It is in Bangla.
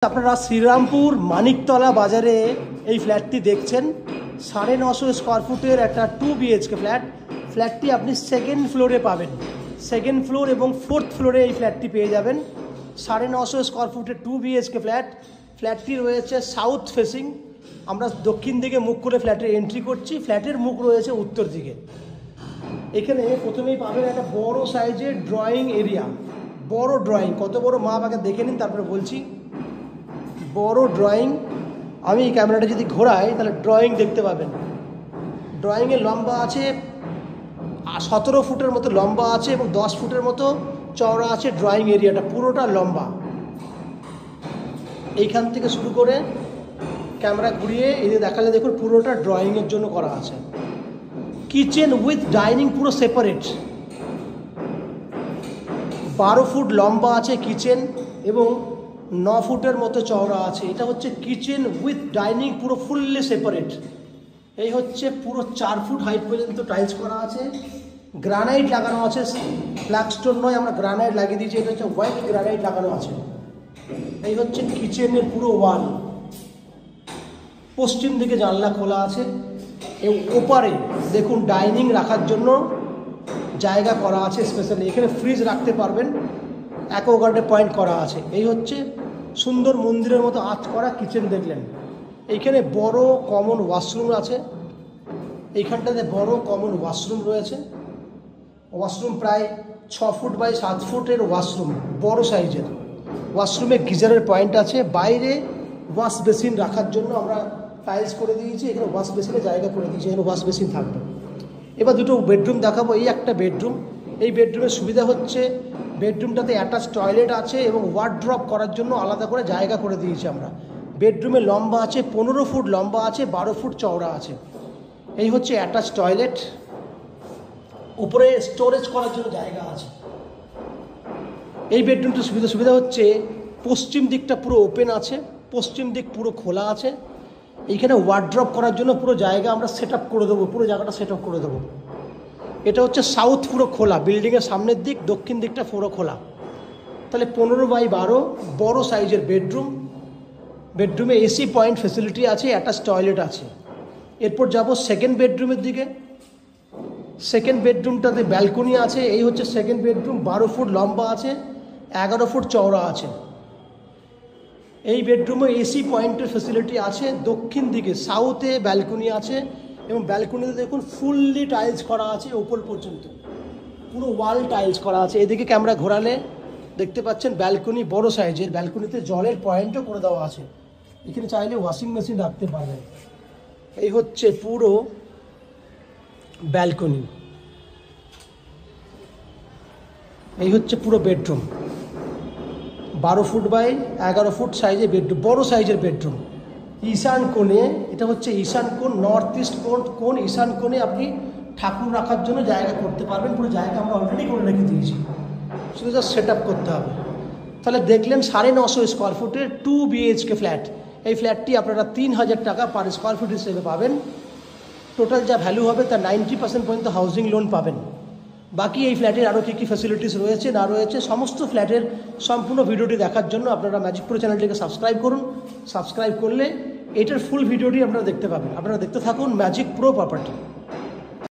আপনারা শ্রীরামপুর মানিকতলা বাজারে এই ফ্ল্যাটটি দেখছেন 950 স্কোয়ার ফুটের একটা 2 BHK ফ্ল্যাটটি আপনি সেকেন্ড ফ্লোরে পাবেন। সেকেন্ড ফ্লোর এবং ফোর্থ ফ্লোরে এই ফ্ল্যাটটি পেয়ে যাবেন। 950 স্কোয়ার ফুটের 2 BHK ফ্ল্যাটটি রয়েছে সাউথ ফেসিং। আমরা দক্ষিণ দিকে মুখ করে ফ্ল্যাটের এন্ট্রি করছি, ফ্ল্যাটের মুখ রয়েছে উত্তর দিকে। এখানে প্রথমেই পাবেন একটা বড় সাইজের ড্রয়িং এরিয়া। বড় ড্রয়িং, কত বড় মাপ আগে দেখে নিন তারপরে বলছি। বড় ড্রয়িং, আমি এই ক্যামেরাটা যদি ঘোরাই তাহলে ড্রয়িং দেখতে পাবেন। ড্রয়িংয়ের লম্বা আছে 17 ফুটের মতো লম্বা আছে এবং 10 ফুটের মতো চওড়া আছে। ড্রয়িং এরিয়াটা পুরোটা লম্বা। এইখান থেকে শুরু করে ক্যামেরা ঘুরিয়ে এই দেখালে দেখুন পুরোটা ড্রয়িংয়ের জন্য করা আছে। কিচেন উইথ ডাইনিং পুরো সেপারেট। 12 ফুট লম্বা আছে কিচেন এবং 9 ফুটের মতো চওড়া আছে। এটা হচ্ছে কিচেন উইথ ডাইনিং, পুরো ফুললি সেপারেট। এই হচ্ছে পুরো 4 ফুট হাইট পর্যন্ত টাইলস করা আছে। গ্রানাইট লাগানো আছে, ব্ল্যাক স্টোন নয়, আমরা গ্রানাইট লাগিয়ে দিয়েছি। এটা হচ্ছে হোয়াইট গ্রানাইট লাগানো আছে। এই হচ্ছে কিচেনের পুরো ওয়াল। পশ্চিম দিকে জানলা খোলা আছে এবং ওপারে দেখুন ডাইনিং রাখার জন্য জায়গা করা আছে স্পেশালি। এখানে ফ্রিজ রাখতে পারবেন, অ্যাকোয়াগার্ডে পয়েন্ট করা আছে। এই হচ্ছে সুন্দর মন্দিরের মতো আর্চ করা কিচেন দেখলেন। এইখানে বড় কমন ওয়াশরুম আছে। এইখানটাতে বড় কমন ওয়াশরুম রয়েছে। ওয়াশরুম প্রায় 6 ফুট বাই 7 ফুটের ওয়াশরুম, বড় সাইজের। ওয়াশরুমে গিজারের পয়েন্ট আছে। বাইরে ওয়াশ বেসিন রাখার জন্য আমরা টাইলস করে দিয়েছি। এখানে ওয়াশ বেসিনে জায়গা করে দিয়েছি, এখানে ওয়াশ বেসিন থাকবে। এবার দুটো বেডরুম দেখাবো। এই একটা বেডরুম। এই বেডরুমের সুবিধা হচ্ছে বেডরুমটাতে অ্যাটাচ টয়লেট আছে এবং ওয়ার্ড্রপ করার জন্য আলাদা করে জায়গা করে দিয়েছি আমরা। বেডরুমে লম্বা আছে 15 ফুট লম্বা আছে, 12 ফুট চওড়া আছে। এই হচ্ছে অ্যাটাচ টয়লেট। উপরে স্টোরেজ করার জন্য জায়গা আছে। এই বেডরুমটার সুবিধা হচ্ছে পশ্চিম দিকটা পুরো ওপেন আছে, পশ্চিম দিক পুরো খোলা আছে। এইখানে ওয়ার্ড্রপ করার জন্য পুরো জায়গা আমরা সেট আপ করে দেবো, পুরো জায়গাটা সেট আপ করে দেবো। এটা হচ্ছে সাউথ পুরো খোলা, বিল্ডিংয়ের সামনের দিক, দক্ষিণ দিকটা পুরো খোলা। তাহলে 15 বাই 12 বড় সাইজের বেডরুম। বেডরুমে এসি পয়েন্ট ফেসিলিটি আছে, অ্যাটাচ টয়লেট আছে। এরপর যাব সেকেন্ড বেডরুমের দিকে। সেকেন্ড বেডরুমটাতে ব্যালকনি আছে। এই হচ্ছে সেকেন্ড বেডরুম। 12 ফুট লম্বা আছে, 11 ফুট চওড়া আছে। এই বেডরুমে এসি পয়েন্টের ফেসিলিটি আছে। দক্ষিণ দিকে সাউথে ব্যালকনি আছে এবং ব্যালকনিতে দেখুন ফুললি টাইলস করা আছে ওপর পর্যন্ত, পুরো ওয়াল টাইলস করা আছে। এদিকে ক্যামেরা ঘোরালে দেখতে পাচ্ছেন ব্যালকনি বড় সাইজের। ব্যালকনিতে জলের পয়েন্টও করে দেওয়া আছে। এখানে চাইলে ওয়াশিং মেশিন রাখতে পারবেন। এই হচ্ছে পুরো ব্যালকনি। এই হচ্ছে পুরো বেডরুম। 12 ফুট বাই 11 ফুট সাইজের বেডরুম, বড় সাইজের বেডরুম। ঈশান কোণে, এটা হচ্ছে ঈশান কোণ, নর্থ ইস্ট কোণ। ঈশান কোণে আপনি ঠাকুর রাখার জন্য জায়গা করতে পারবেন। পুরো জায়গা আমরা অলরেডি করে রেখে দিয়েছি, শুধু জাস্ট সেট আপ করতে হবে। তাহলে দেখলেন 950 স্কোয়ার ফুটের 2 BHK ফ্ল্যাট। এই ফ্ল্যাটটি আপনারা 3000 টাকা পার স্কোয়ার ফুট হিসেবে পাবেন। টোটাল যা ভ্যালু হবে তার 90% পর্যন্ত হাউজিং লোন পাবেন। বাকি এই ফ্ল্যাটের আরও কী কী ফ্যাসিলিটিস রয়েছে না রয়েছে সমস্ত ফ্ল্যাটের সম্পূর্ণ ভিডিওটি দেখার জন্য আপনারা ম্যাজিক প্রো চ্যানেলটিকে সাবস্ক্রাইব করুন। সাবস্ক্রাইব করলে এটার ফুল ভিডিওটি আপনারা দেখতে পাবেন। আপনারা দেখতে থাকুন ম্যাজিক প্রো প্রপার্টি।